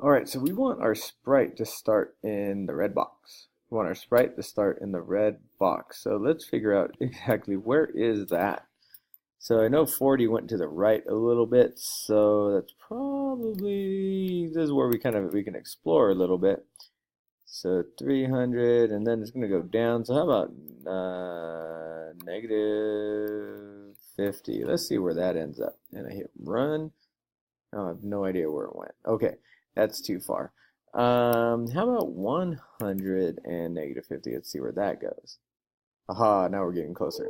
All right, so we want our sprite to start in the red box. We want our sprite to start in the red box. So let's figure out exactly where is that. So I know 40 went to the right a little bit, so that's probably, this is where we can explore a little bit. So 300, and then it's going to go down. So how about negative 50? Let's see where that ends up. And I hit run. Oh, I have no idea where it went. Okay, that's too far. How about 100 and negative 50? Let's see where that goes. Aha, now we're getting closer.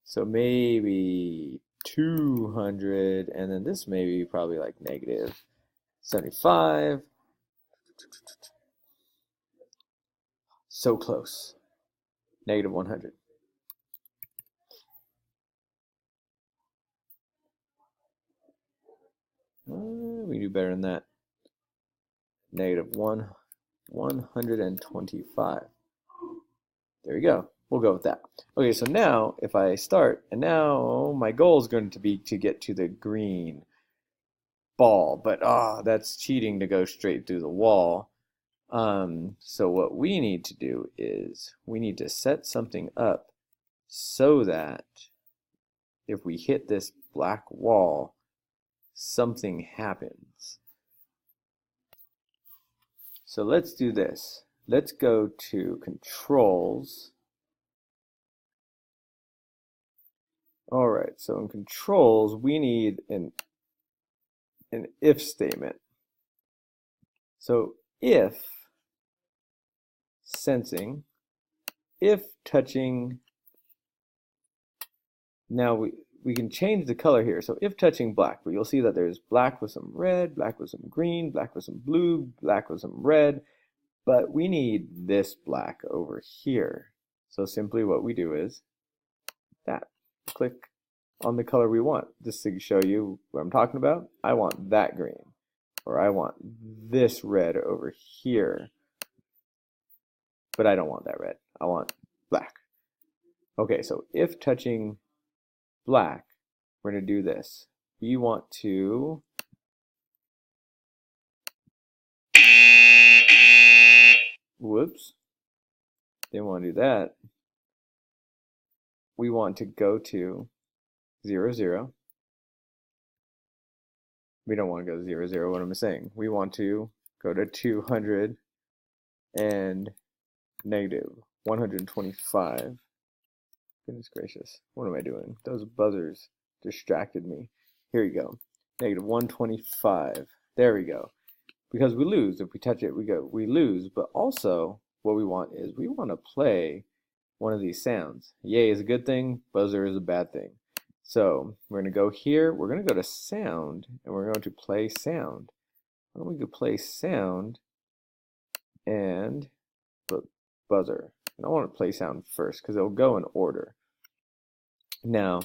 So maybe 200, and then this maybe probably like negative 75. So close. Negative 100. We do better than that. Negative 125. There we go. We'll go with that. Okay, so now if I start, and now my goal is going to be to get to the green ball, but that's cheating to go straight through the wall. So what we need to do is we need to set something up so that if we hit this black wall, something happens. So let's do this. Let's go to controls. All right, so in controls, we need an if statement. So if sensing, if touching, now we can change the color here. So if touching black, but you'll see that there's black with some red, black with some green, black with some blue, black with some red, but we need this black over here. So simply what we do is that. Click on the color we want. Just to show you what I'm talking about, I want that green, or I want this red over here, but I don't want that red. I want black. Okay, so if touching black, we're going to do this. We want to whoops, didn't want to do that. We want to go to 0, 0. We don't want to go to 0, 0. What am I saying? We want to go to 200 and negative 125. Goodness gracious, what am I doing? Those buzzers distracted me. Here you go. Negative 125. There we go. Because we lose. If we touch it, we lose. But also, what we want is we want to play one of these sounds. Yay is a good thing, buzzer is a bad thing. So we're going to go here, we're going to go to sound, and we're going to play sound. Why don't we go play sound and buzzer. And I want to play sound first because it'll go in order. Now,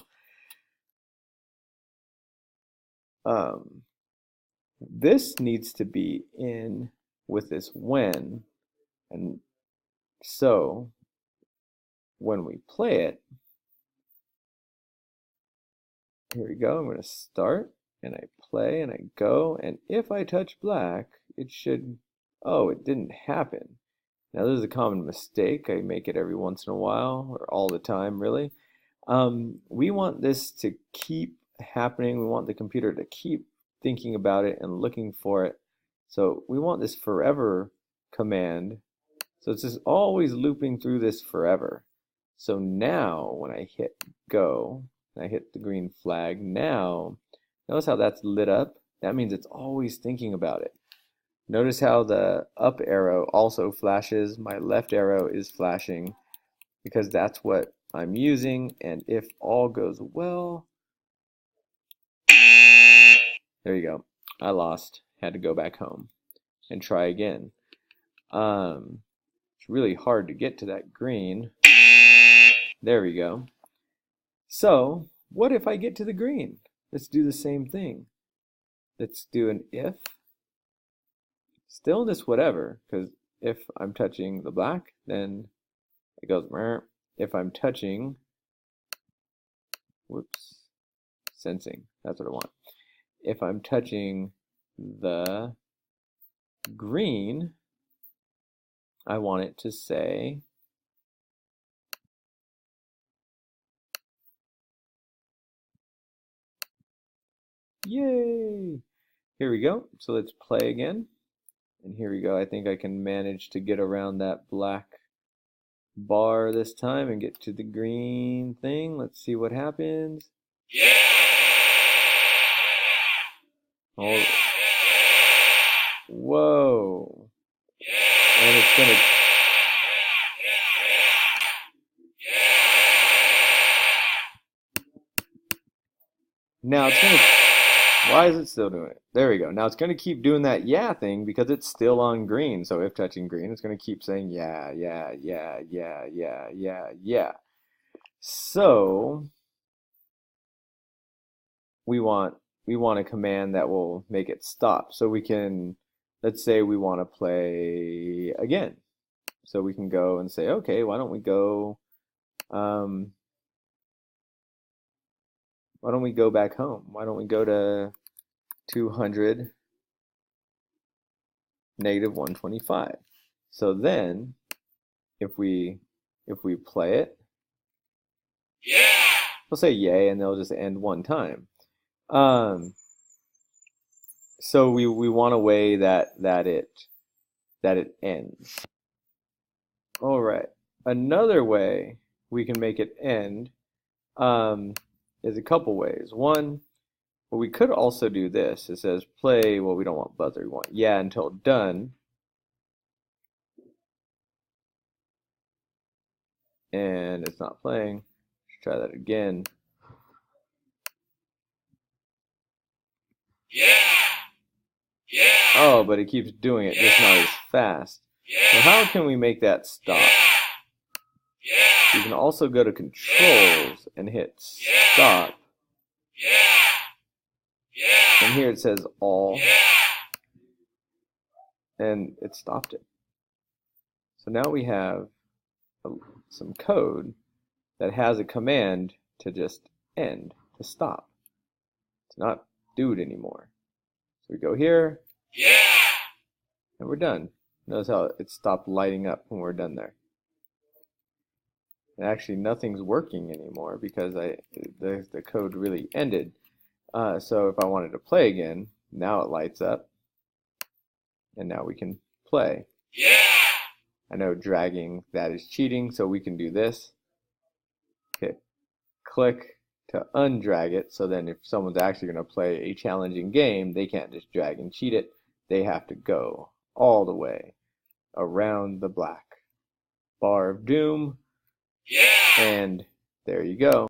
this needs to be in with this when, and so when we play it, here we go, I'm going to start, and I play, and I go, and if I touch black, it should, oh, it didn't happen. Now this is a common mistake, I make it every once in a while, or all the time really. We want this to keep happening, we want the computer to keep thinking about it and looking for it. So we want this forever command, so it's just always looping through this forever. So now when I hit go, and I hit the green flag, now notice how that's lit up? That means it's always thinking about it. Notice how the up arrow also flashes, my left arrow is flashing because that's what I'm using, and if all goes well, there you go. I lost, had to go back home and try again. It's really hard to get to that green. There we go. So, what if I get to the green? Let's do the same thing. Let's do an if. Still this whatever, because if I'm touching the black, then it goes, if I'm touching, whoops, sensing, that's what I want. If I'm touching the green, I want it to say yay! Here we go. So let's play again. And here we go. I think I can manage to get around that black bar this time and get to the green thing. Let's see what happens. Yeah! Oh, whoa. Yeah! And it's gonna now it's gonna why is it still doing it? There we go. Now it's gonna keep doing that yeah thing because it's still on green. So if touching green, it's gonna keep saying yeah, yeah, yeah, yeah, yeah, yeah, yeah. So we want a command that will make it stop. So we can, let's say we want to play again. So we can go and say, okay, why don't we go back home? Why don't we go to 200 negative 125? So then if we play it, Yeah! we'll say yay and they'll just end one time. So we want a way that it ends. All right. Another way we can make it end is a couple ways. One, well, we could also do this. It says play, well, we don't want buzzer, we want yeah until done. And it's not playing. Let's try that again. Yeah! Yeah! Oh, but it keeps doing it, just not as fast. Yeah! So how can we make that stop? Yeah! You can also go to controls and hit stop. Yeah! Yeah! And here it says all. Yeah! And it stopped it. So now we have some code that has a command to just end, to stop, to not do it anymore. So we go here, Yeah! and we're done. Notice how it stopped lighting up when we're done there. And actually, nothing's working anymore because the code really ended. So if I wanted to play again, now it lights up, and now we can play. Yeah! I know dragging that is cheating, so we can do this. Hit click to undrag it, so then if someone's actually going to play a challenging game, they can't just drag and cheat it. They have to go all the way around the black bar of doom. Yeah! And there you go.